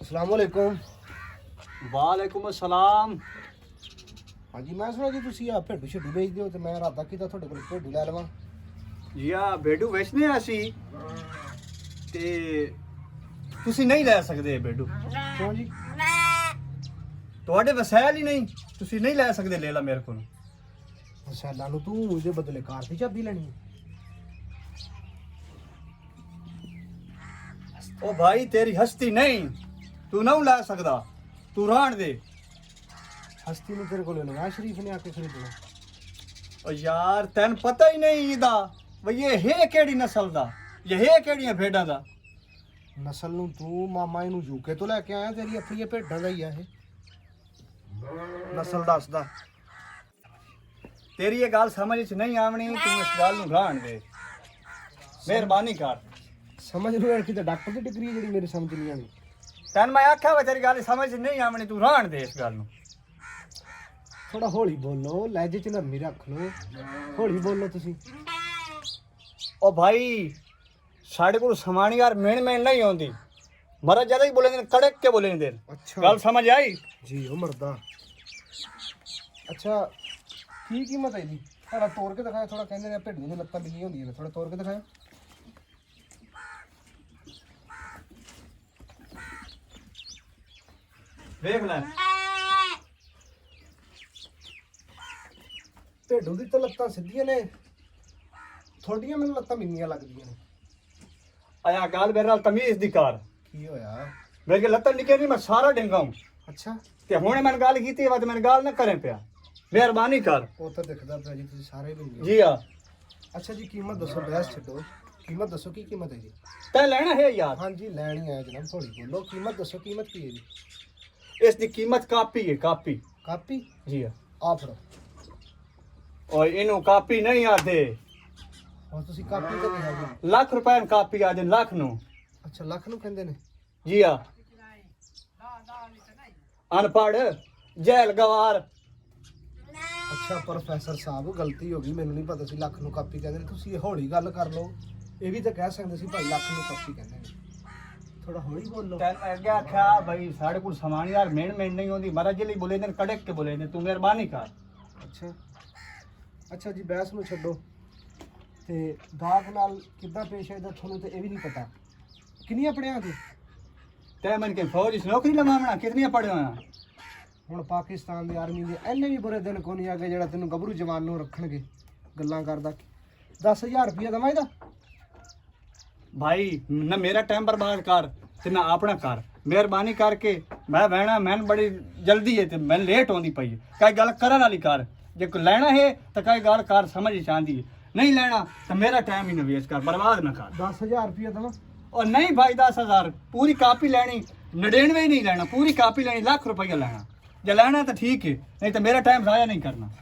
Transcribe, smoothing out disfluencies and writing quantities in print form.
अस्सलाम वालेकुम। वालेकुम अस्सलाम। हाँ जी, मैं सुना जी तुसी आ भेडू शेडू बेचदे हो ते मैं राता कीता तुहाडे कोल भेडू लै लवां। जी हाँ भेडू बेचने असी ते तुसी नहीं ले सकदे भेडू, क्यों जी? ਤੁਹਾਡੇ ਵਸੈਲ ਹੀ ਨਹੀਂ, ਤੁਸੀਂ ਨਹੀਂ ਲੈ ਸਕਦੇ। ਲੈ ਲਾ ਮੇਰੇ ਕੋਲ। ਸੈਲਾਂ ਨੂੰ ਤੂੰ ਉਹਦੇ ਬਦਲੇ ਕਾਰ ਦੀ ਚਾਬੀ ਲੈਣੀ ਹੈ। ओ भाई तेरी हस्ती नहीं, तू नहीं ला सकदा, तू रहन दे। ਹਸਤੀ ਨੂੰ ਤੇਰੇ ਕੋਲ ਨਵਾਜ਼ ਸ਼ਰੀਫ ਨੇ ਆ ਕੇ ਖਰੀਦਣਾ। ओ यार तैन पता ही नहीं इदा वे ये है केड़ी नस्ल दा, ये है केड़ियां भेडां दा। ਨਸਲ ਨੂੰ ਤੂੰ ਮਾਮਾ ਇਹਨੂੰ ਯੂਕੇ ਤੋਂ ਲੈ ਕੇ ਆਇਆ, ਤੇਰੀ ਆਪਣੀਆਂ ਭੇਡਾਂ ਦਾ ਹੀ ਆ ਇਹ। ਨਸਲ ਦੱਸਦਾ। तेरी ये गाल समझ च नहीं आवनी, तू इस गाल नु रहन दे, मेहरबानी कर। ਸਮਝ ਲਓ ਯਾਰ, ਕਿਤੇ ਡਾਕਟਰ ਦੀ ਡਿਗਰੀ ਜਿਹੜੀ ਮੇਰੇ ਸਮਝ ਨਹੀਂ ਆਣੀ। तैन मैं आख्या वे तेरी गाल समझ च नहीं आवनी, तू रहन दे इस गाल नु। ਥੋੜਾ ਹੌਲੀ ਬੋਲੋ, ਲਹਿਜੇ ਚ ਨਰਮੀ ਰੱਖ ਲਓ, ਹੌਲੀ ਬੋਲੋ ਤੁਸੀਂ। ओ भाई साढ़े को समानी यार मेन मेन नहीं होती, मरा ज्यादा ही बोले कड़क के बोले देर। ਅੱਛਾ गल समझ आई? ਜੀ ਉਹ ਮਰਦਾ। ਅੱਛਾ ਕੀ ਕੀਮਤ ਹੈ ਜੀ? ਥੋੜਾ ਤੋੜ ਕੇ ਦਿਖਾਇਆ, ਥੋੜਾ ਕਹਿੰਦੇ ਨੇ ਭੇਡੂ ਦੀਆਂ ਲੱਤਾਂ ਬਿੱਲੀਆਂ ਹੁੰਦੀਆਂ ਨੇ, ਥੋੜਾ ਤੋੜ ਕੇ ਦਿਖਾਇਆ। देख ले ਭੇਡੂ ਦੀ ਤਾਂ ਲੱਤਾਂ ਸਿੱਧੀਆਂ ਨੇ, ਥੋੜੀਆਂ ਮੈਨੂੰ ਲੱਤਾਂ ਮਿੰਨੀਆਂ ਲੱਗਦੀਆਂ ਨੇ। आया गाल मेरे नाल तमीज दी कर। ਕੀ ਹੋਇਆ? मेरे के लत्तन निके नहीं, मैं सारा डिंगा हूं ਅੱਛਾ ते हुणे मैंने गाल कीती है, मैंने गाल ना करें पिया, मेहरबानी कर। ਉਹ ਤਾਂ ਦਿਖਦਾ ਪਿਆ ਜੀ, ਤੁਸੀਂ ਸਾਰੇ ਮਿੰਨੇ। जी हां। ਅੱਛਾ ਜੀ, ਕੀਮਤ ਦੱਸੋ, ਬਹਿਸ ਛੱਡੋ, ਕੀਮਤ ਦੱਸੋ, ਕੀ ਕੀਮਤ ਹੈ ਜੀ? तै लेना है यार? ਹਾਂਜੀ ਲੈਣੀ ਹੈ ਜਨਾਬ, ਥੋੜੀ ਬੋਲੋ, ਕੀਮਤ ਦੱਸੋ, ਕੀਮਤ ਕੀ ਹੈ ਜੀ? इसकी कीमत कापी है, कापी। ਕਾਪੀ जी हां। ਆ ਫੜੋ। और इनु कापी नहीं आते, ਹੁਣ ਤੁਸੀਂ ਕਾਪੀ ਤਾਂ ਕਿਹਾ ਜੀ। लाख रुपए में कापी आदे, लाख नु। ਅੱਛਾ ਲੱਖ ਨੂੰ ਕਹਿੰਦੇ ਨੇ। जी हां। अनपढ़ जैल गवार। ਅੱਛਾ ਪ੍ਰੋਫੈਸਰ ਸਾਹਿਬ, ਗਲਤੀ ਹੋ ਗਈ, ਮੈਨੂੰ ਨਹੀਂ ਪਤਾ ਸੀ ਲੱਖ ਨੂੰ ਕਾਪੀ ਕਹਿੰਦੇ ਨੇ। ਤੁਸੀਂ ਇਹ ਹੌਲੀ ਗੱਲ ਕਰ ਲਓ, ਇਹ ਵੀ ਤਾਂ ਕਹਿ ਸਕਦੇ ਸੀ ਭਾਈ ਲੱਖ ਨੂੰ ਕਾਪੀ ਕਹਿੰਦੇ ਨੇ। ਥੋੜਾ ਹੌਲੀ ਬੋਲੋ। तैन अगे आख्या भाई साढ़े को समानी यार मेन मेन नहीं होती, मरा जिली बोले देन कड़क के बोले देन, तू मेहरबानी कर। ਅੱਛਾ ਅੱਛਾ ਜੀ, ਬਹਿਸ ਨੂੰ ਛੱਡੋ ਤੇ ਗਾਹਕ ਨਾਲ ਕਿੱਦਾਂ ਪੇਸ਼ ਆਈਦਾ ਤੁਹਾਨੂੰ ਤੇ ਇਹ ਵੀ ਨਹੀਂ ਪਤਾ। ਕਿੰਨੀਆਂ ਪੜਿਆ ਤੂੰ? तै मन के फौज च नौकरी लवावना, कितनी पढ़े होया? ਹੁਣ ਪਾਕਿਸਤਾਨ ਦੀ ਆਰਮੀ ਦੇ ਇੰਨੇ ਵੀ ਬੁਰੇ ਦਿਨ ਕੋਈ ਨਹੀਂ ਆਗੇ ਜਿਹੜਾ ਤੈਨੂੰ ਗੱਭਰੂ ਜਵਾਨ ਨੂੰ ਰੱਖਣਗੇ। ਗੱਲਾਂ ਕਰਦਾ 10,000 ਰੁਪਇਆ ਦਵਾਂ ਇਹਦਾ। भाई न मेरा टाइम बर्बाद कर ते ना अपना कर, मेहरबानी करके। मैं बहना मैन बड़ी जल्दी है ते मैं लेट होंदी पई है, कई गल करन वाली कर। जे कोई लेना है तो कई गल कर समझ चाहती है, नहीं लेना तो मेरा टाइम ही ना वेस्ट कर, बर्बाद ना कर। 10,000 रुपया दवां? और नहीं भाई 10,000 पूरी कापी लेनी, 99 ही नहीं लेना, पूरी कापी लेनी, लाख रुपया लेना। जे लेना तो ठीक है, नहीं तो मेरा टाइम ज़ाया नहीं करना।